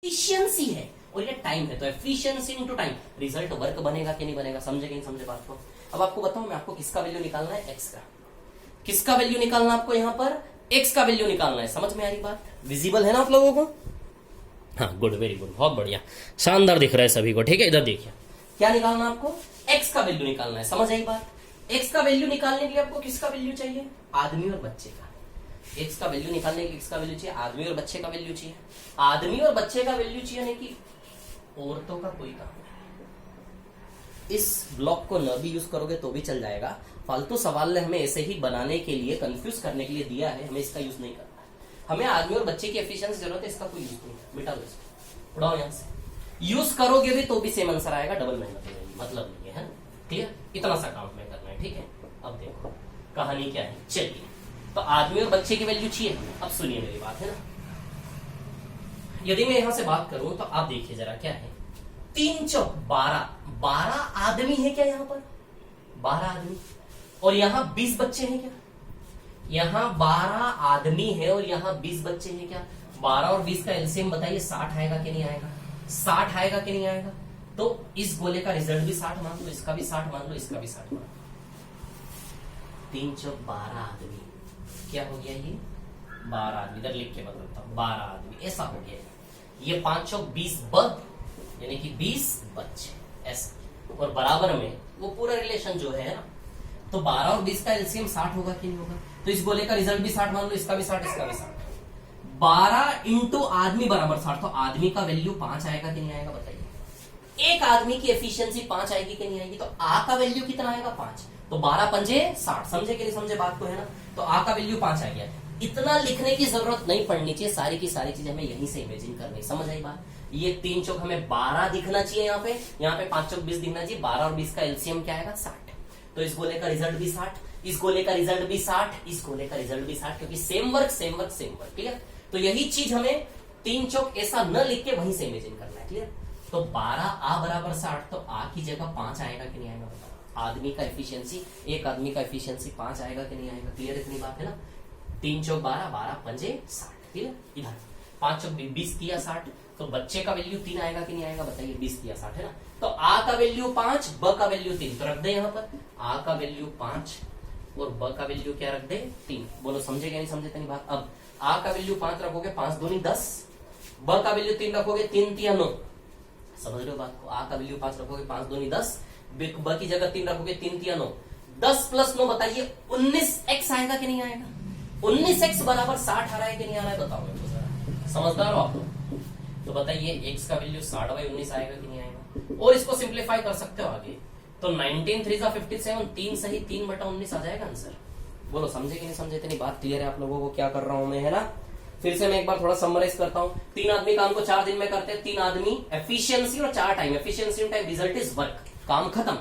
Efficiency है और ये टाइम है, तो efficiency into time, result work बनेगा कि नहीं बनेगा, समझे कि नहीं समझे बात को। अब आपको बताऊं मैं, आपको किसका वैल्यू निकालना है, एक्स का। किसका वैल्यू निकालना आपको, यहां पर एक्स का वैल्यू निकालना है। समझ में आ रही बात, विजिबल है ना आप लोगों को? हाँ गुड, वेरी गुड, बहुत बढ़िया, शानदार दिख रहा है सभी को। ठीक है, इधर देखिए क्या निकालना आपको, एक्स का वैल्यू निकालना है। समझ आई बात? एक्स का वैल्यू निकालने के लिए आपको किसका वैल्यू चाहिए, आदमी और बच्चे का। एक्स का वैल्यू निकालने के लिए किसका वैल्यू चाहिए, आदमी और बच्चे का वैल्यू चाहिए। आदमी और बच्चे का वैल्यू चाहिए, यानी कि औरतों का कोई काम नहीं। इस ब्लॉक को न भी यूज करोगे तो भी चल जाएगा, फालतू सवाल ने हमें ऐसे ही बनाने के लिए, कंफ्यूज करने के लिए दिया है, हमें इसका यूज नहीं करना है। हमें आदमी और बच्चे की एफिशिएंसी जरूरत है, इसका कोई यूज नहीं है, मिटा लो इसको, उड़ाओ यहां से। यूज करोगे भी तो भी सेम आंसर आएगा, डबल मेहनत हो जाएगी, मतलब नहीं है, क्लियर? इतना सा काम में करना है, ठीक है। अब देखो कहानी क्या है, चलिए। तो आदमी और बच्चे की वैल्यू चाहिए। अब सुनिए मेरी बात, है ना। यदि मैं यहां से बात करूं तो आप देखिए जरा क्या है, 3 चौक 12, 12 आदमी है क्या यहाँ पर, 12 आदमी, और यहाँ 20 बच्चे हैं क्या, यहाँ 12 आदमी है और यहाँ 20 बच्चे हैं क्या। 12 और 20 का एलसीएम बताइए, 60 आएगा कि नहीं आएगा, 60 आएगा कि नहीं आएगा। तो इस गोले का रिजल्ट भी 60 मान लो, इसका भी 60 मान लो, इसका भी 60 मान लो। 3 चौक 12 आदमी, क्या हो गया ये, 12 आदमी, इधर लिख के बताता हूं, 12 आदमी ऐसा हो गया। ये 5 चौक 20 बग, यानी कि 20 बच्चे ऐसा, और बराबर में वो पूरा रिलेशन जो है ना, तो 12 और 20 का एलसीएम 60 होगा कि नहीं होगा। तो इस गोले का रिजल्ट भी 60 मान लो, इसका भी 60, इसका भी 60। 12 इंटू आदमी बराबर 60, तो आदमी का वैल्यू 5 आएगा कि नहीं आएगा, बताइए। एक आदमी की एफिशिएंसी 5 आएगी कि नहीं आएगी, तो आ का वैल्यू कितना आएगा, 5। तो 12 पंजे 60, समझे कि नहीं समझे बात को, है ना। तो आ का वैल्यू 5 आ गया। इतना लिखने की जरूरत नहीं पड़नी चाहिए, सारी की सारी चीजें हमें यहीं से इमेजिन करनी, समझ आई बात। ये 3 चौक हमें 12 दिखना चाहिए, यहाँ पे 5 चौक 20 दिखना चाहिए। 12 और 20 का एलसीएम क्या आएगा, 60। तो इस गोले का रिजल्ट भी 60, इस गोले का रिजल्ट भी 60, इस गोले का रिजल्ट भी 60, क्योंकि same work same work same work, clear. तो यही चीज हमें 3 चौक ऐसा न लिख के वहीं से इमेजिन करना है, क्लियर। तो 12 आ बराबर 60, तो आ की जगह 5 आएगा कि नहीं आएगा, बताओ। आदमी का एफिशिएंसी, एक आदमी का एफिशिएंसी 5 आएगा कि नहीं आएगा, क्लियर, इतनी बात है ना। 3 चौक 12, 12 पंजे 60, क्लियर। इधर 5 चौक 20 किया 60, तो बच्चे का वैल्यू 3 आएगा कि नहीं आएगा, बताइए। 20 किया 60, है ना। तो आ का वैल्यू 5, ब का वैल्यू 3, तो रख दे यहाँ पर, आ का वैल्यू 5 और ब का वैल्यू क्या रख दे, 3। बोलो समझे क्या नहीं समझे इतनी बात। अब आ का वैल्यू 5 रखोगे, 5 दूनी 10, ब का वैल्यू 3 रखोगे, 3 तिया 9, समझ रहे हो बात को। आ का वैल्यू 5 रखोगे, 5 दूनी 10, ब की जगह 3 रखोगे, 3 तिया 9, 10 प्लस 9 बताइए 19x आएगा कि नहीं आएगा। 19x बराबर 60 आ रहा है कि नहीं आ रहा है, बताओ मेरे को जरा, समझदार हो आप लोग। तो बताइए x का वैल्यू 60/19 आएगा कि नहीं आएगा। और इसको सिंप्लीफाई कर सकते हो आगे, तो 19 3 57, 3 सही 3/19 आ जाएगा आंसर। बोलो समझे कि नहीं समझे, इतनी बात क्लियर है आप लोगों को क्या कर रहा हूं मैं, है ना। फिर से मैं एक बार थोड़ा समराइज करता हूं। 3 आदमी काम को 4 दिन में करते हैं, 3 आदमी एफिशिएंसी और 4 time, efficiency time, result is work, काम खत्म।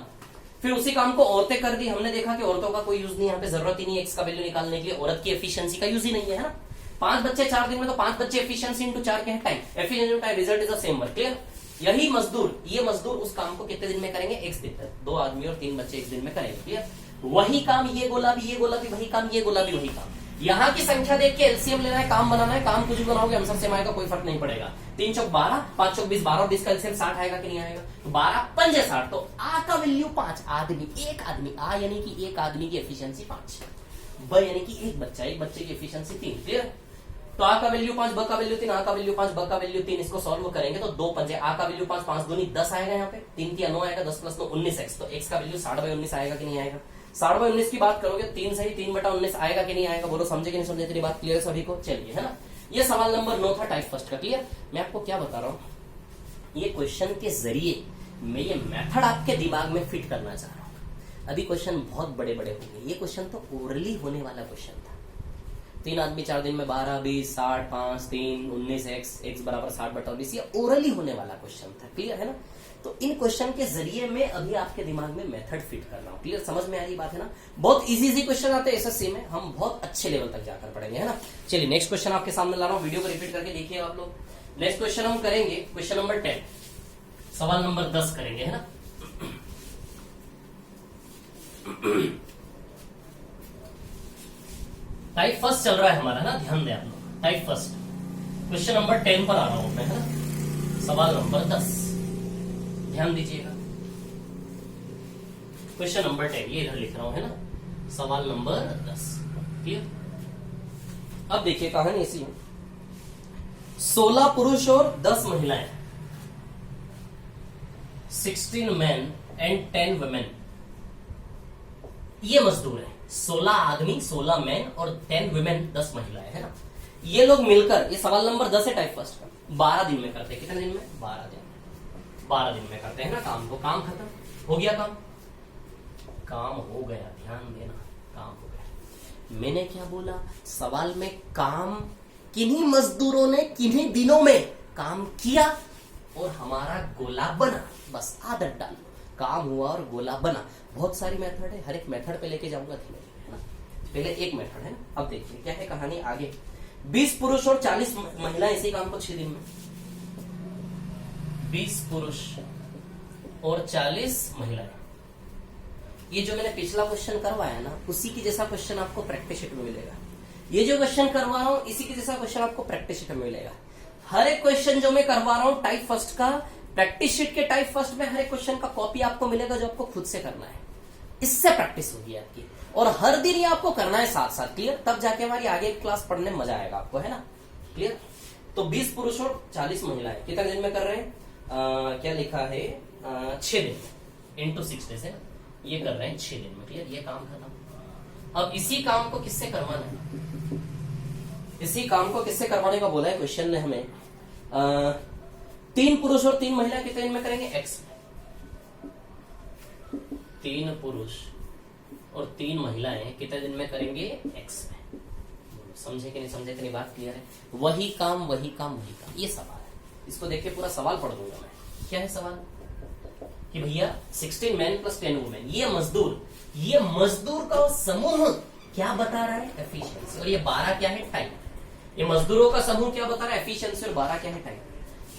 फिर उसी काम को औरतें कर दी, हमने देखा कि औरतों का कोई यूज नहीं, यहाँ पे जरूरत ही नहीं है एक्स का वैल्यू निकालने के लिए, औरत की एफिशिएंसी का यूज ही नहीं है ना। 5 बच्चे 4 दिन में, तो 5 बच्चे एफिशिएंसी इंटू 4 के time, efficiency time, result is the same work, clear. यही मजदूर, ये मजदूर उस काम को कितने दिन में करेंगे, x दिन तक। 2 आदमी और 3 बच्चे 1 दिन में करेंगे, क्लियर। वही काम ये गोला भी, ये गोला भी वही काम, ये गोला भी वही काम। यहाँ की संख्या देख के एलसीएम लेना है, काम बनाना है, काम कुछ भी बनाओगे आंसर सेम आएगा, कोई फर्क नहीं पड़ेगा। 3 चौक 12, 5 चौक 20, 12 और 20 का एलसीएम 60 आएगा कि नहीं आएगा। तो 12 पंजे 60, तो आ का वैल्यू 5, आदमी, एक आदमी, आ यानी कि एक आदमी की एफिशिएंसी 5, ब यानी कि एक बच्चा, एक बच्चे की एफिशिएंसी 3, क्लियर। तो आ का वैल्यू 5, ब का वैल्यू 3, आ का वैल्यू 5, ब का वैल्यू 3, इसको सॉल्व करेंगे तो 2 पंजे, आ का वैल्यू 5, 5 दूनी 10 आएगा, यहाँ पे 3 तिया 9 आएगा, 10 प्लस 9 19x, तो x का वैल्यू 60/19 आएगा कि नहीं आएगा। 60/19 की बात करोगे, 3 सही 3/19 आएगा कि नहीं आएगा, बोलो समझे कि नहीं समझे, तेरी बात क्लियर है सभी को, चलिए, है ना। ये सवाल नंबर 9 था टाइप फर्स्ट का, क्लियर। मैं आपको क्या बता रहा हूँ, ये क्वेश्चन के जरिए मैं ये मेथड आपके दिमाग में फिट करना चाह रहा हूँ। अभी क्वेश्चन बहुत बड़े बड़े होंगे, ये क्वेश्चन तो ओरली होने वाला क्वेश्चन था। 3 आदमी 4 दिन में 12 20 60 5 3 19x बराबर 60/20, ये ओरली होने वाला क्वेश्चन था, क्लियर है ना। तो इन क्वेश्चन के जरिए मैं अभी आपके दिमाग में मेथड फिट कर रहा हूँ, क्लियर, समझ में आ रही बात है ना। बहुत इजी क्वेश्चन आते हैं एसएससी में, हम बहुत अच्छे लेवल तक जाकर पढ़ेंगे, है ना। चलिए नेक्स्ट क्वेश्चन आपके सामने ला रहा हूँ, वीडियो को रिपीट करके देखिए आप लोग। नेक्स्ट क्वेश्चन हम करेंगे क्वेश्चन नंबर 10, सवाल नंबर 10 करेंगे, है ना। टाइप फर्स्ट चल रहा है हमारा, ना, ध्यान दें आप लोग। टाइप फर्स्ट क्वेश्चन नंबर 10 पर आ रहा हूं मैं, है ना। सवाल नंबर 10, ध्यान दीजिएगा। क्वेश्चन नंबर 10 ये इधर लिख रहा हूं, है ना, सवाल नंबर 10। क्लियर? अब देखिए कहानी ऐसी है, 16 पुरुष और 10 महिलाएं, 16 मैन एंड 10 वुमेन, ये मजदूर है। 16 आदमी, 16 मैन और 10 वुमेन, 10 महिलाएं, है ना। ये लोग मिलकर, ये सवाल नंबर 10 है टाइप फर्स्ट का, 12 दिन में करते हैं। कितने दिन में? 12 दिन में। 12 दिन में करते हैं ना काम को। काम खत्म हो गया, काम हो गया, ध्यान देना, काम हो गया। मैंने क्या बोला, सवाल में काम किन्हीं मजदूरों ने किन्हीं दिनों में काम किया और हमारा गोला बना, बस आदत डालो, काम हुआ और गोला बना। बहुत सारी मेथड है, हर एक मेथड पे लेके जाऊंगा धीरे धीरे, है ना। पहले एक मेथड है ना। अब देखिए क्या है कहानी आगे। 20 पुरुष और 40 महिलाएं इसी काम को 6 दिन में। 20 पुरुष और 40 महिलाएं। ये जो मैंने पिछला क्वेश्चन करवाया ना, उसी की जैसा क्वेश्चन आपको प्रैक्टिस शीट में मिलेगा। ये जो क्वेश्चन करवा रहा हूं, इसी के जैसा क्वेश्चन आपको प्रैक्टिस शीट में मिलेगा। हर एक क्वेश्चन जो मैं करवा रहा हूं टाइप फर्स्ट का, प्रैक्टिस शीट के टाइप फर्स्ट में हर एक क्वेश्चन का कॉपी आपको मिलेगा, जो आपको खुद से करना है। इससे प्रैक्टिस होगी आपकी, और हर दिन ये आपको करना है साथ साथ। क्लियर? तब जाके हमारी आगे क्लास पढ़ने में मजा आएगा आपको, है ना। क्लियर? तो 20 पुरुष और 40 महिलाएं कितने दिन में कर रहे हैं? क्या लिखा है? 6 दिन में, इंटू 6 डेज है, ये कर रहे हैं 6 दिन में। क्लियर? ये काम खत्म। अब इसी काम को किससे करवाना है? इसी काम को किससे करवाने का बोला है क्वेश्चन ने हमें। 3 पुरुष और 3 महिला कितने दिन में करेंगे? एक्स में। 3 पुरुष और 3 महिलाएं कितने दिन में करेंगे? एक्स में। समझे कि नहीं समझे? इतनी बात क्लियर है? वही काम वही काम वही काम, ये सवाल है। इसको देख के पूरा सवाल पढ़ दूंगा मैं। क्या है सवाल? कि भैया 16 मैन प्लस 10 वुमेन, ये मजदूर का समूह क्या बता रहा है? एफिशिएंसी। और ये 12 क्या है? टाइम। ये मजदूरों का समूह क्या बता रहा है? एफिशिएंसी। और 12 क्या है? टाइम।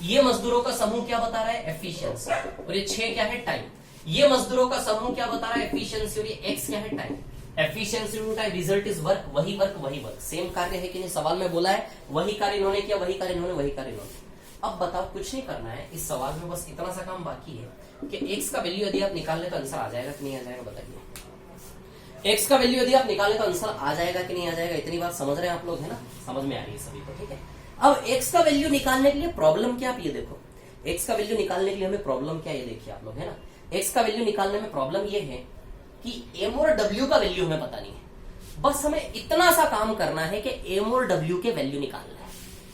ये मजदूरों का समूह क्या बता रहा है? एफिशिएंसी। और ये 6 क्या है? टाइम। ये मजदूरों का समूह क्या बता रहा है? एफिशिएंसी। और ये एक्स क्या है? Time. Efficiency to time, result is work, वही वर्क। सेम कार्य है कि नहीं? सवाल में बोला है वही कार्य इन्होंने किया, वही कार्य इन्होंने, वही कार्य इन्होंने। अब बताओ, कुछ नहीं करना है इस सवाल में, बस इतना सा काम बाकी है कि एक्स का वैल्यू यदि आप निकाल ले तो आंसर आ जाएगा कि नहीं आ जाएगा? बताइए। एक्स का वैल्यू यदि आप निकाले तो आंसर आ जाएगा कि नहीं आ जाएगा? इतनी बात समझ रहे हैं आप लोग, है ना? समझ में आ रही है सभी को? ठीक है। अब एक्स का वैल्यू निकालने के लिए प्रॉब्लम क्या? आप ये देखो, एक्स का वैल्यू निकालने के लिए हमें प्रॉब्लम क्या, ये देखिए आप लोग, है ना। एक्स का वैल्यू निकालने में प्रॉब्लम ये है कि एम और डब्ल्यू का वैल्यू हमें पता नहीं है। बस हमें इतना सा काम करना है कि एम और डब्ल्यू के वैल्यू निकालना है।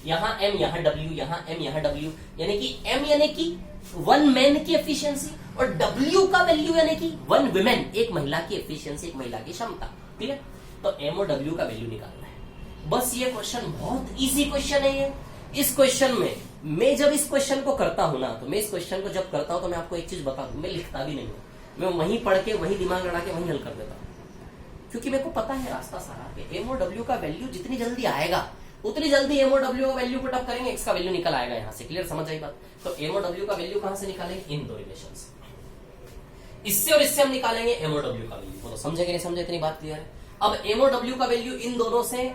यहाँ एम, यहाँ डब्ल्यू, यहाँ एम, यहाँ डब्ल्यू, यानी कि एम यानी कि 1 मैन की एफिशिएंसी, और डब्ल्यू का वैल्यू यानी कि 1 वुमेन, एक महिला की एफिशिएंसी, एक महिला की क्षमता। ठीक है? तो एम और डब्ल्यू का वैल्यू निकालना है। बस ये क्वेश्चन बहुत इजी क्वेश्चन है ये। इस क्वेश्चन में मैं जब इस क्वेश्चन को करता हूं ना, तो मैं इस क्वेश्चन को जब करता हूं तो मैं आपको एक चीज बता दूं, मैं लिखता भी नहीं हूं, मैं वहीं पढ़ के वहीं दिमाग लड़ा के वहीं हल कर देता हूं, क्योंकि मेरे को पता है रास्ता सारा कि एम और डब्ल्यू का वैल्यू जितनी जल्दी आएगा उतनी जल्दी एम और डब्ल्यू का वैल्यू पुटअप करेंगे, एक्स का वैल्यू निकल आएगा यहां से। क्लियर? समझ आई बात? तो एम और डब्ल्यू का वैल्यू कहां से निकालेंगे? इन दो रिलेशन से, इससे और इससे हम निकालेंगे एम और डब्ल्यू का वैल्यू। बोलो समझे कि नहीं समझे? इतनी बात क्लियर है? अब एम और डब्ल्यू का वैल्यू इन दोनों से,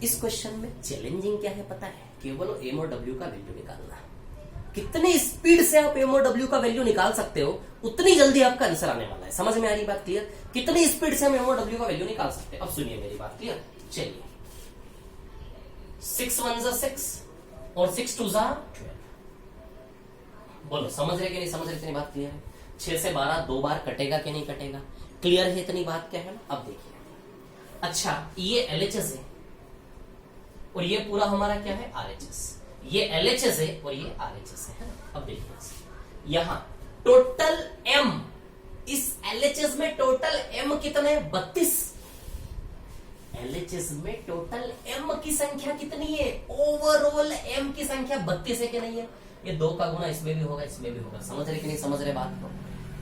इस क्वेश्चन में चैलेंजिंग क्या है पता है? केवल एम और डब्ल्यू का वैल्यू निकालना। कितने स्पीड से आप एम और डब्ल्यू का वैल्यू निकाल सकते हो, उतनी जल्दी आपका आंसर आने वाला है। समझ में आ रही बात? क्लियर? कितनी स्पीड से हम एम और डब्ल्यू का वैल्यू निकाल सकते हैं? अब सुनिए मेरी बात। क्लियर? चलिए, 6 1 जा 6 और 6 2 जा 12। बोलो समझ रहे कि नहीं समझ रहे? इतनी बात क्लियर है? 6 से 12 2 बार कटेगा कि नहीं कटेगा? क्लियर है? इतनी बात क्या है ना? अब देखिए, अच्छा ये LHS है और ये पूरा हमारा क्या है? RHS। ये LHS है और ये RHS है ना? अब देखिए यहां टोटल M, इस LHS में टोटल M कितने? 32। LHS में टोटल M की संख्या कितनी है? ओवरऑल M की संख्या 32 है कि नहीं है? ये 2 का गुना इसमें भी होगा, इसमें भी होगा। समझ रहे कि नहीं समझ रहे बात को?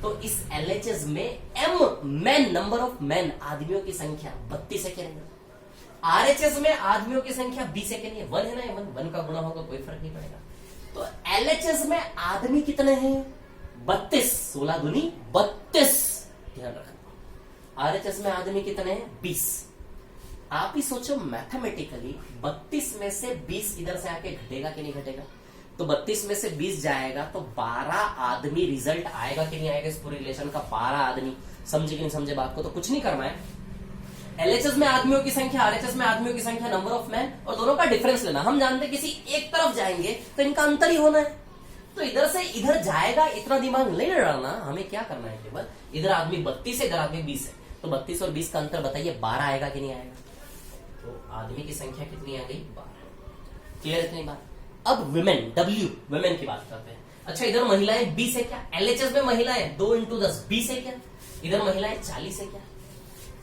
तो इस LHS में M man, number of man, आदमियों की संख्या 32 है कि नहीं? RHS में आदमियों की संख्या 20 है कि नहीं? 1 है ना? 1 का गुना होगा, कोई फर्क नहीं पड़ेगा। तो LHS में आदमी कितने हैं? 32। 16 दूनी 32, ध्यान रखना। RHS में आदमी कितने हैं? 20। आप ही सोचो मैथमेटिकली 32 में से 20 इधर से आके घटेगा कि नहीं घटेगा? तो 32 में से 20 जाएगा तो 12 आदमी रिजल्ट आएगा कि नहीं आएगा इस पूरे रिलेशन का? 12 आदमी। समझे कि नहीं समझे बात को? तो कुछ नहीं करना है, एलएचएस में आदमियों की संख्या, आरएचएस में आदमियों की संख्या, नंबर ऑफ मैन, और दोनों का डिफरेंस लेना। हम जानते हैं किसी एक तरफ जाएंगे तो इनका अंतर ही होना है, तो इधर से इधर जाएगा इतना दिमाग नहीं लड़ाना। हमें क्या करना है, केवल इधर आदमी 32 है, इधर आदमी 20 है, तो 32 और 20 का अंतर बताइए 12 आएगा कि नहीं आएगा? तो आदमी की संख्या कितनी आ गई? 12। क्लियर इतनी बात? अब विमेन, विमेन की बात करते हैं। अच्छा, इधर महिलाएं 20 है क्या? एलएचएस में महिलाएं 2 × 10 20 है क्या? इधर महिलाएं 40 है क्या?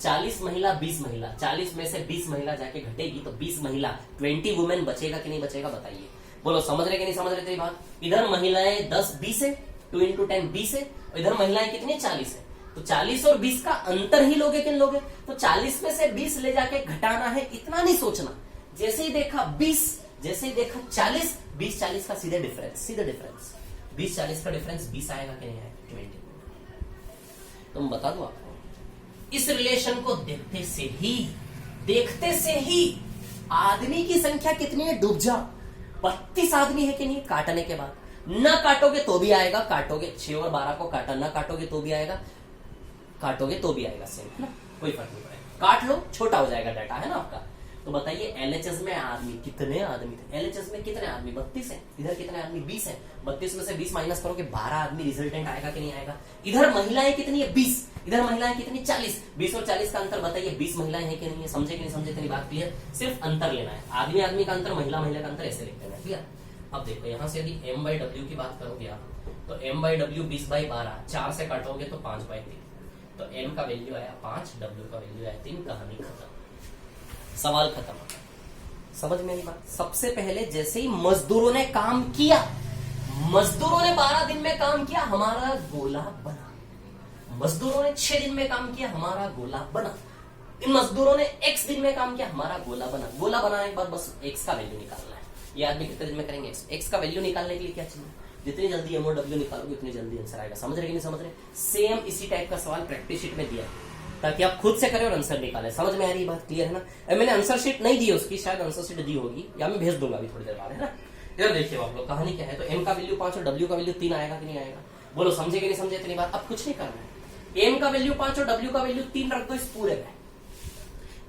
40 महिला 20 महिला, 40 में से 20 महिला जाके घटेगी तो 20 महिला 20 वुमेन बचेगा कि नहीं बचेगा? बताइए, बोलो समझ रहे कि नहीं समझ रहे तेरी बात? इधर महिलाएं 10 20 है, 2 × 10 20 है, और इधर महिलाएं कितनी 40 है, तो 40 और 20 का अंतर ही लोगे किन लोगे? तो 40 में से 20 ले जाके घटाना है, इतना नहीं सोचना। जैसे ही देखा 20, जैसे ही देखा 40, 20 40 का सीधे डिफरेंस, 20 40 का डिफरेंस 20 आएगा कि नहीं आएगा? 20। तो मैं बता दूं आपको, इस रिलेशन को देखते से ही आदमी की संख्या कितनी है? डूब जा। 32 आदमी है कि नहीं? काटने के बाद ना काटोगे तो भी आएगा, काटोगे 6 और 12 को काटा, ना काटोगे तो भी आएगा, काटोगे तो भी आएगा, सेम है ना, कोई फर्क नहीं पड़ेगा। काट लो, छोटा हो जाएगा डाटा, है ना आपका। तो बताइए एलएचएस में आदमी कितने आदमी थे? एलएचएस में कितने आदमी? 32 है। इधर कितने आदमी? 20 है। 32 में से 20 माइनस करोगे 12 आदमी रिजल्टेंट आएगा कि नहीं आएगा? इधर महिलाएं कितनी है? 20। इधर महिलाएं कितनी? 40। 20 और 40 का अंतर बताइए 20 महिलाएं हैं कि नहीं है? समझे कि नहीं समझे? तेरी बात क्लियर? सिर्फ अंतर लेना है, आदमी आदमी का अंतर, महिला महिला का अंतर, ऐसे लिख देना है। क्लियर? अब देखो यहां से यदि m/w की बात करोगे आप, तो m/w 20/12, 4 से काटोगे तो 5/3, तो m का वैल्यू आया 5, w का वैल्यू आया 3, कहानी खत्म, सवाल खत्म। समझ में आई बात? सबसे पहले जैसे ही मजदूरों ने काम किया, मजदूरों ने 12 दिन में काम किया, हमारा गोला बना। मजदूरों ने 6 दिन में काम किया, हमारा गोला बना। इन मजदूरों ने x दिन में काम किया, हमारा गोला बना। गोला बनाने के बाद बस x का वैल्यू निकालना है। ये आदमी कितने दिन में करेंगे? x का वैल्यू निकालने के लिए क्या चाहिए? जितनी जल्दी m और w निकालोगे उतनी जल्दी आंसर आएगा। समझ रहे कि नहीं समझ रहे? सेम इसी टाइप का सवाल प्रैक्टिस शीट में दिया है, ताकि आप खुद से करें और आंसर निकालें। समझ में आ रही बात? क्लियर है ना? मैंने आंसर शीट नहीं दी उसकी, शायद आंसर शीट दी होगी, या मैं भेज दूंगा अभी थोड़ी देर बाद, है ना। इधर देखिए आप लोग, कहानी क्या है। तो m का वैल्यू 5 और w का वैल्यू 3 आएगा कि नहीं आएगा? बोलो समझे कि नहीं समझे? इतनी बात। अब कुछ नहीं करना है, m का वैल्यू 5 और w का वैल्यू 3 रख दो इस पूरे में।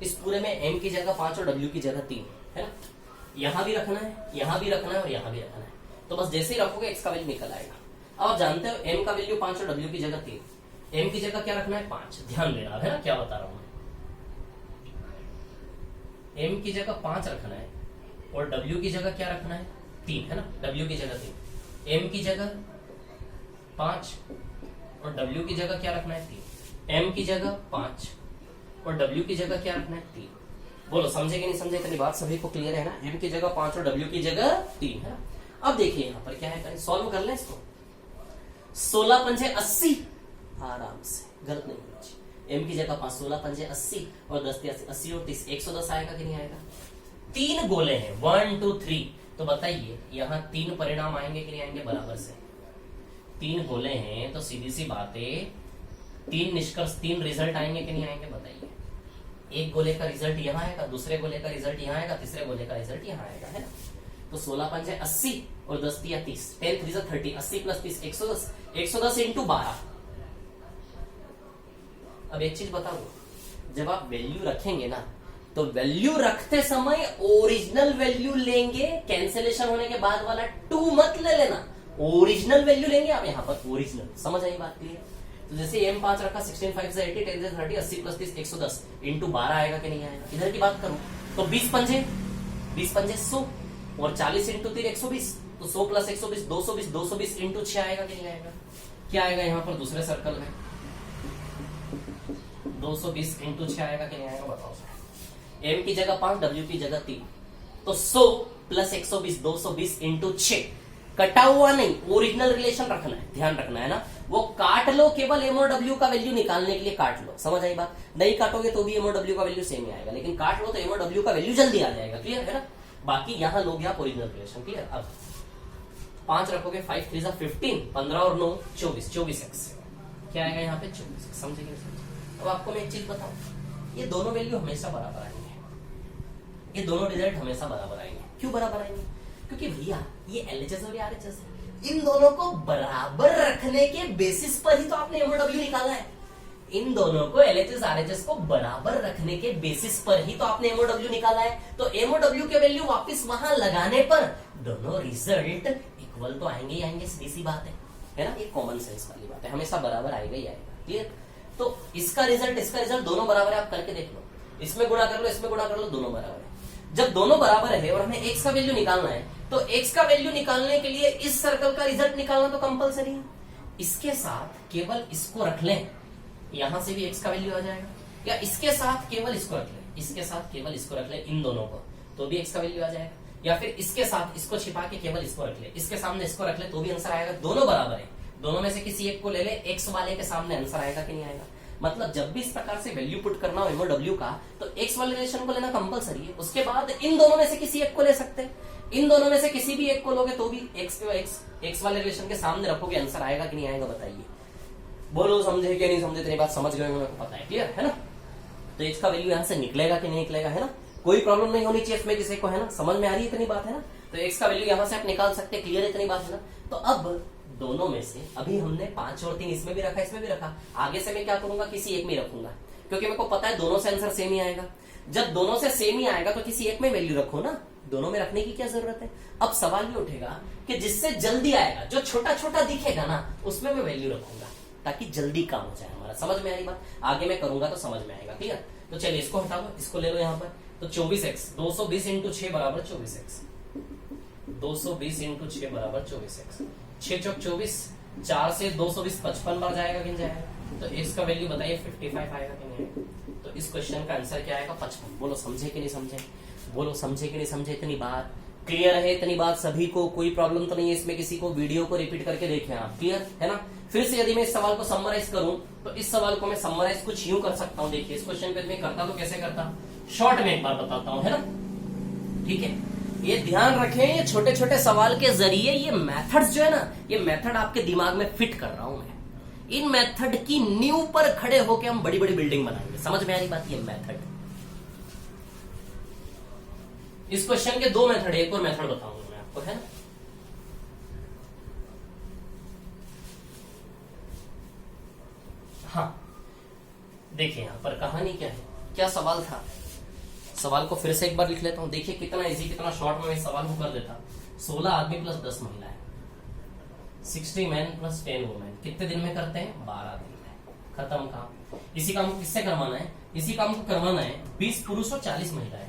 इस पूरे में m की जगह 5 और w की जगह 3, है ना। यहां भी रखना है, यहां भी रखना है, और यहां भी रखना है। तो बस जैसे ही रखोगे x का वैल्यू निकल आएगा। अब आप जानते हो m का वैल्यू 5 और w की जगह 3, m की जगह क्या रखना है? 5। ध्यान देना, है ना क्या बता रहा हूं मैं। m की जगह 5 रखना है और w की जगह क्या रखना है? 3, है ना। w की जगह 3, m की जगह 5 और w की जगह क्या रखना है? 3। m की जगह 5 और w की जगह क्या रखना है? 3। बोलो समझे कि नहीं समझे? इतनी बात सभी को क्लियर है ना? m की जगह 5 और w की जगह 3, है ना। अब देखिए यहां पर क्या है, सॉल्व कर ले इसको। 16 पंजे 80, आराम से, गलत नहीं होना चाहिए। m की जगह 5, 16 पंजे 80 और 10 80 और 30, 110 आएगा कि नहीं आएगा? 3 गोले हैं, 1 2 3। तो बताइए यहाँ 3 परिणाम आएंगे कि नहीं आएंगे? बराबर से 3 गोले हैं, तो सीधी सी बात है 3 निष्कर्ष, 3 रिजल्ट आएंगे कि नहीं आएंगे? बताइए। एक गोले का रिजल्ट यहाँ आएगा, दूसरे गोले का रिजल्ट यहाँ आएगा, तीसरे गोले का रिजल्ट यहाँ आएगा, है ना। तो 16 पंजे 80 और 10 या 30, 10 3 30, 80 + 30 110, 110 × 12। अब एक चीज बताओ, जब आप वैल्यू रखेंगे ना, तो वैल्यू रखते समय ओरिजिनल वैल्यू लेंगे, कैंसिलेशन होने के बाद वाला 2 मत ले लेना, ओरिजिनल वैल्यू लेंगे आप यहाँ पर, ओरिजिनल। समझ आई बात क्लियर? तो जैसे m 5 रखा, 16 5 से 80, 10 से 30, 80 + 30 110 × 12 आएगा कि नहीं आएगा? इधर की बात करूं तो 20 पंजे 100 और 40 × 3 120, तो 100 + 120 220, 220 × 6 आएगा कि नहीं आएगा? क्या आएगा यहाँ पर दूसरे सर्कल में? 220 × 6 आएगा कि नहीं आएगा? बताओ। m की जगह 5, w की जगह 3, तो 100 + 120 220 × 6, कटा हुआ नहीं, ओरिजिनल रिलेशन रखना है, ध्यान रखना है ना। वो काट लो, केवल m और w का वैल्यू निकालने के लिए काट लो। समझ आई बात? नहीं काटोगे तो भी m और w का वैल्यू सेम ही आएगा, लेकिन काट लो तो m और w का वैल्यू जल्दी आ जाएगा। क्लियर है ना? बाकी यहां लोगे आप ओरिजिनल रिलेशन। क्लियर? अब 5 रखोगे, 5 3 15, 15 और 9 24, 24x क्या आएगा यहाँ पे? 24। समझे कि नहीं समझे? अब आपको मैं एक चीज बताऊं, ये दोनों वैल्यू हमेशा बराबर आएंगे, ये दोनों रिजल्ट हमेशा बराबर आएंगे। क्यों बराबर आएंगे? क्योंकि भैया ये एलएचएस और आरएचएस है, इन दोनों को बराबर रखने के बेसिस पर ही तो आपने एमओडब्ल्यू निकाला है। इन दोनों को एलएचएस आरएचएस को बराबर रखने के बेसिस पर ही तो आपने एमओडब्ल्यू निकाला है। तो एमओडब्ल्यू के वैल्यू वापस वहां लगाने पर दोनों रिजल्ट इक्वल तो आएंगे ही आएंगे, सीधी सी बात है ना। ये कॉमन सेंस वाली बात है, हमेशा बराबर आएगा ही आएगा। क्लियर? तो इसका रिजल्ट दोनों बराबर है, आप करके देख लो, इसमें गुणा कर लो, इसमें गुणा कर लो, दोनों बराबर है। जब दोनों बराबर है और हमें एक्स का वैल्यू निकालना है, तो एक्स का वैल्यू निकालने के लिए इस सर्कल का रिजल्ट निकालना तो कंपलसरी है। इसके साथ केवल इसको रख लें, यहां से भी एक्स का वैल्यू आ जाएगा, या इसके साथ केवल इसको रख लें, इसके साथ केवल इसको रख लें, इन दोनों को, तो भी एक्स का वैल्यू आ जाएगा। या फिर इसके साथ इसको छिपा के केवल इसको रख ले, इसके सामने इसको रख ले, तो भी आंसर आएगा। दोनों बराबर है, दोनों में से किसी एक को ले ले, एक्स वाले के सामने आंसर आएगा कि नहीं आएगा। मतलब जब भी इस प्रकार से वैल्यू पुट करना हो एमओडब्ल्यू का, तो एक्स वाले रिलेशन को लेना कंपलसरी है। उसके बाद इन दोनों में से किसी एक को ले सकते हैं, इन दोनों में से किसी भी एक को लोगे तो भी एक्स वाले रिलेशन के सामने रखोगे, आंसर आएगा कि नहीं आएगा, बताइए। बोलो समझे कि नहीं समझे, तेरी बात समझ गए मेरे को पता है, क्लियर है ना। तो एक्स का वैल्यू यहां से निकलेगा कि नहीं निकलेगा, है ना, कोई प्रॉब्लम नहीं होनी चाहिए इसमें किसी को, है ना, समझ में आ रही है इतनी बात, है ना। तो एक्स का वैल्यू यहां से आप निकाल सकते हैं, क्लियर है इतनी बात, है ना। तो अब दोनों में से अभी हमने 5 और 3 इसमें भी रखा, इसमें भी रखा, आगे से मैं क्या करूंगा, किसी एक में रखूंगा, क्योंकि मेरे को पता है दोनों से आंसर सेम ही आएगा। जब दोनों से सेम ही आएगा तो किसी एक में वैल्यू रखो ना, दोनों में रखने की क्या जरूरत है। अब सवाल ये उठेगा कि जिससे जल्दी आएगा, जो छोटा छोटा दिखेगा ना, उसमें मैं वैल्यू रखूंगा ताकि जल्दी काम हो जाए हमारा। समझ में आ रही बात, आगे मैं करूंगा तो समझ में आएगा, ठीक है। तो चलिए इसको हटा दो, इसको ले लो यहाँ पर। तो 24x 220 इंटू 6 बराबर 24x, 220 इंटू 6 बराबर 24x, 6 चौक 24, 4 से 220 55 बार जाएगा कि नहीं जाएगा। तो x का वैल्यू बताइए 55 आएगा कि नहीं आएगा। तो इस क्वेश्चन का आंसर क्या आएगा, 55। बोलो समझे कि नहीं समझे, बोलो समझे कि नहीं समझे, इतनी बात क्लियर है, इतनी बात सभी को, कोई प्रॉब्लम तो नहीं है इसमें किसी को। वीडियो को रिपीट करके देखें आप, क्लियर है ना। फिर से यदि मैं इस सवाल को समराइज करूं, तो इस सवाल को मैं समराइज कुछ यूं कर सकता हूं। देखिए इस क्वेश्चन पे मैं करता तो कैसे करता, शॉर्ट में एक बार बताता हूं, है ना, ठीक है। ये ध्यान रखें, ये छोटे छोटे सवाल के जरिए ये मेथड्स जो है ना, ये मेथड आपके दिमाग में फिट कर रहा हूं मैं। इन मेथड की नींव पर खड़े होकर हम बड़ी बड़ी बिल्डिंग बनाएंगे। समझ में आ रही बात, ये मेथड। इस क्वेश्चन के 2 मेथड, एक और मेथड बताऊंगा मैं आपको, है ना। हाँ देखिए यहां पर कहानी क्या है, क्या सवाल था, सवाल को फिर से एक बार लिख लेता हूं। देखिए कितना इजी, कितना शॉर्ट में मैं सवाल को कर देता। 16 आदमी प्लस 10 महिलाएं, 60 मैन प्लस 10 वुमेन, कितने दिन में करते हैं, 12 दिन में, खत्म काम। इसी काम को किससे करवाना है, इसी काम को करवाना है 20 पुरुष और 40 महिलाएं,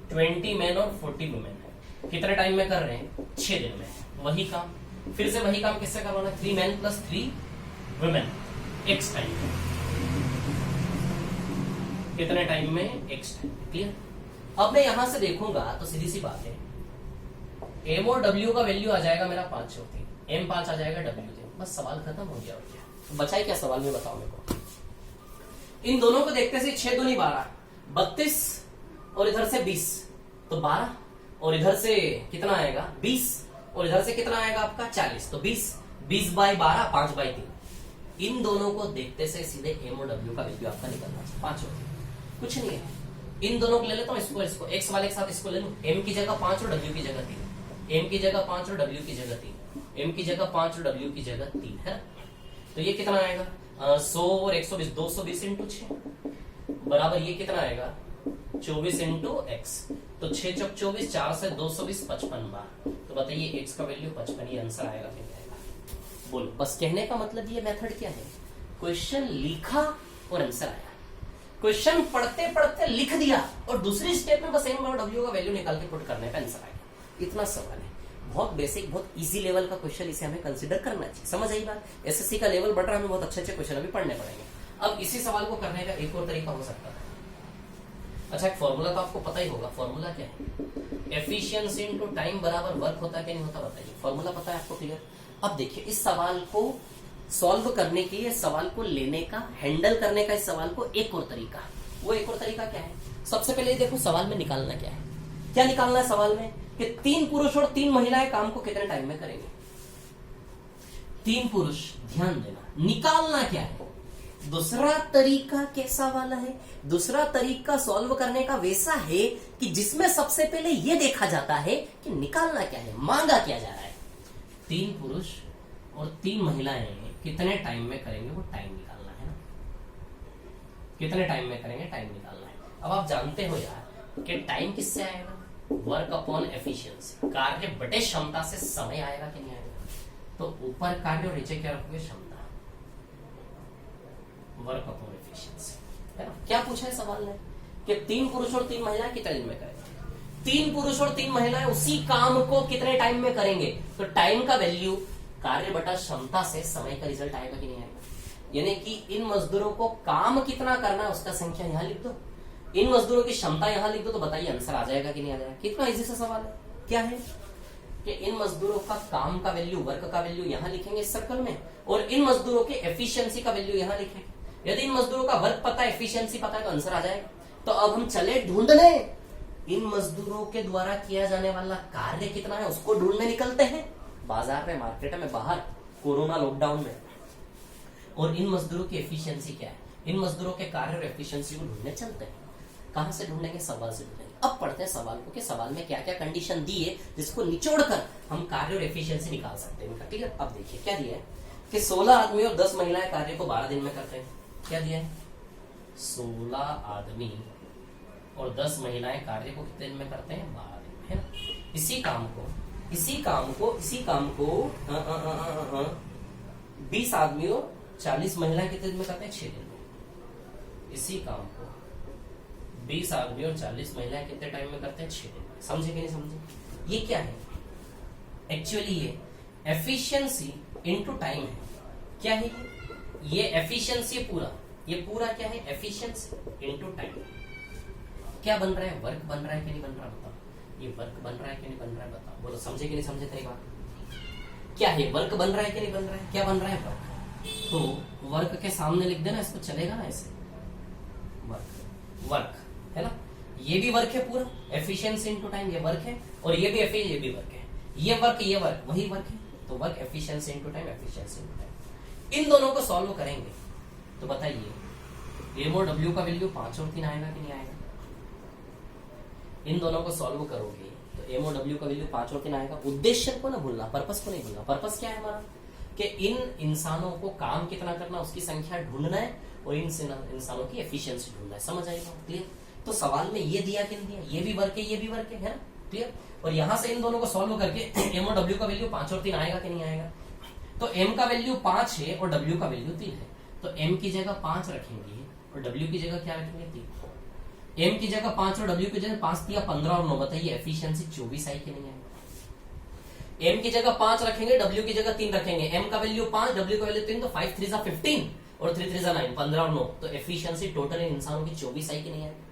20 मैन और 40 वुमेन है। कितने टाइम में कर रहे हैं, 6 दिन में। वही काम, फिर से वही काम किससे करवाना है, 3 man plus 3 women, x time में, कितने टाइम में, एक्स टाइम। क्लियर। अब मैं यहां से देखूंगा तो सीधी सी बात है, एम और डब्ल्यू का वैल्यू आ जाएगा मेरा 5 और 3, एम 5 आ जाएगा, डब्ल्यू 3, बस सवाल खत्म हो गया। और क्या बचा है, क्या सवाल में बताओ मेरे को। इन दोनों को देखते से 6 दूनी 12, 32 और इधर से 20, तो 12 और इधर से कितना आएगा 20 और इधर से कितना आएगा आपका 40, तो 20 बाई 12 5 बाई 3। इन दोनों को देखते से सीधे एम और डब्ल्यू का वैल्यू आपका निकलना चाहिए, 5 और 3, कुछ नहीं है। इन दोनों को ले लेता हूं, इसको एक्स वाले के साथ इसको ले लूं, एम की जगह 5 और डब्ल्यू की जगह 3, एम की जगह 5 और डब्ल्यू की जगह 3, एम की जगह 5 और डब्ल्यू की जगह 3 है। तो ये कितना आएगा 100 और 120, 220 इंटू 6 बराबर ये कितना आएगा 24 इंटू एक्स। तो 6 चौक 24, 4 से 220 55 बार। तो बताइए एक्स का वैल्यू 55, ये आंसर आएगा कि नहीं आएगा, बोलो। बस कहने का मतलब ये मेथड क्या है, क्वेश्चन लिखा और आंसर आया, क्वेश्चन पढ़ते पढ़ते लिख दिया और दूसरी स्टेप में बस एम और डब्ल्यू का वैल्यू निकाल के पुट करने का आंसर आएगा। इतना सवाल है, बहुत बेसिक, बहुत इजी लेवल का क्वेश्चन, इसे हमें कंसीडर करना चाहिए। समझ आई बात। एसएससी का लेवल बढ़ रहा है, हमें बहुत अच्छे अच्छे क्वेश्चन अभी पढ़ने पड़ेंगे। अब इसी सवाल को करने का एक और तरीका हो सकता है। अच्छा एक फॉर्मूला तो आपको पता ही होगा, फॉर्मूला क्या है, एफिशिएंसी इनटू टाइम बराबर वर्क होता है कि नहीं होता, बताइए। फॉर्मूला पता है आपको, क्लियर। अब देखिए इस सवाल को सॉल्व करने के लिए, सवाल को लेने का, हैंडल करने का इस सवाल को एक और तरीका, वो एक और तरीका क्या है, सबसे पहले देखो सवाल में निकालना क्या है। क्या निकालना है सवाल में कि 3 पुरुष और 3 महिलाएं काम को कितने टाइम में करेंगे। 3 पुरुष, ध्यान देना, निकालना क्या है, दूसरा तरीका कैसा वाला है? दूसरा तरीका सॉल्व करने का वैसा है कि जिसमें सबसे पहले यह देखा जाता है कि निकालना क्या है, मांगा क्या जा रहा है। 3 पुरुष और 3 महिलाएं कितने टाइम में करेंगे, वो टाइम निकालना है ना। कितने टाइम में करेंगे, टाइम निकालना है। अब आप जानते हो यार कि टाइम किससे आएगा, वर्क अपॉन एफिशिएंसी, कार्य बटे क्षमता से समय आएगा कि नहीं आएगा। तो ऊपर कार्य और नीचे क्या रखोगे, क्षमता, वर्क अपॉन एफिशिएंसी, है ना। क्या पूछा है सवाल ने कि 3 पुरुष और 3 महिलाएं कितने दिन में करेंगे। 3 पुरुष और 3 महिलाएं उसी काम को कितने टाइम में करेंगे, तो टाइम का वैल्यू कार्य बटा क्षमता से समय का रिजल्ट आएगा कि नहीं आएगा। यानी कि इन मजदूरों को काम कितना करना है उसका संख्या यहां लिख दो, इन मजदूरों की क्षमता यहां लिख दो, तो बताइए आंसर आ जाएगा कि नहीं आ जाएगा। कितना इजी सा सवाल है। क्या है कि इन मजदूरों का काम का वैल्यू, वर्क का वैल्यू यहां लिखेंगे इस सर्कल में, और इन मजदूरों के एफिशिएंसी का वैल्यू यहां लिखेंगे। यदि इन मजदूरों का वर्क पता है, एफिशिएंसी पता है, तो आंसर आ जाएगा। तो अब हम चले ढूंढने, इन मजदूरों के द्वारा किया जाने वाला कार्य कितना है उसको ढूंढने निकलते हैं बाजार में, मार्केट में, बाहर कोरोना लॉकडाउन में। और इन मजदूरों की एफिशिएंसी क्या है, इन मजदूरों के कार्य और एफिशिएंसी को ढूंढने चलते हैं। कहां से ढूंढेंगे, सवाल से ढूंढेंगे। अब पढ़ते हैं सवाल को कि सवाल में क्या क्या कंडीशन दी है जिसको निचोड़कर हम कार्य और एफिशिएंसी निकाल सकते हैं। ठीक है, अब देखिए क्या दिया है कि 16 आदमी और 10 महिलाएं कार्य को 12 दिन में करते हैं। क्या दिया है, 16 आदमी और 10 महिलाएं कार्य को कितने दिन में करते हैं, 12 दिन में, है ना। इसी काम को 20 आदमी और 40 महिलाएं कितने दिन में करते हैं, 6 दिन में। इसी काम को 20 आदमी और 40 महिलाएं कितने टाइम में करते हैं, 6 दिन में। समझे कि नहीं समझे। ये क्या है, एक्चुअली ये एफिशिएंसी इनटू टाइम है। क्या है ये एफिशिएंसी, ये पूरा क्या है, एफिशिएंसी इनटू टाइम। क्या बन रहा है, वर्क बन रहा है कि नहीं बन रहा, बताओ। ये वर्क बन रहा है कि नहीं बन रहा है, बताओ। बोलो समझे कि नहीं समझे तेरी बात। क्या है, वर्क बन रहा है कि नहीं बन रहा है, क्या बन रहा है, वर्क। तो वर्क के सामने लिख देना, इसको चलेगा ना ऐसे, वर्क है ना। ये भी वर्क है पूरा, एफिशिएंसी इनटू टाइम, ये वर्क है, और ये भी ये भी वर्क है। ये वर्क वही वर्क है। तो work efficiency into time, efficiency into time. इन दोनों को सॉल्व करेंगे तो बताइए एम और डब्ल्यू का वैल्यू 5 और 3 आएगा कि नहीं आएगा। इन दोनों को सॉल्व करोगे तो एम और डब्ल्यू का वैल्यू 5 और 3 आएगा। उद्देश्य को ना भूलना, पर्पस को नहीं भूलना। पर्पस क्या है हमारा कि इन इंसानों को काम कितना करना, उसकी संख्या ढूंढना है, और इन इंसानों की एफिशिएंसी ढूंढना है। समझ आएगा, क्लियर। तो सवाल में ये दिया कि नहीं दिया, ये भी वर्क है, ये भी वर्क है ना, क्लियर। और यहां से इन दोनों को सॉल्व करके एम और डब्ल्यू का वैल्यू 5 और 3 आएगा कि नहीं आएगा। तो एम का वैल्यू 5 है और डब्ल्यू का वैल्यू 3 है, तो एम की जगह 5 रखेंगे और डब्ल्यू की जगह क्या रखेंगे, 3। एम की जगह 5 और डब्ल्यू की जगह 5 दिया 15 और 9, बताइए एफिशिएंसी 24 आई कि नहीं आएगा। एम की जगह 5 रखेंगे, डब्ल्यू की जगह 3 रखेंगे। एम का वैल्यू 5, डब्ल्यू का वैल्यू 3, तो 5 3 15 और 3 3 9, 15 और 9, तो एफिशिएंसी टोटल इन इंसानों की 24 आई कि नहीं आएगी।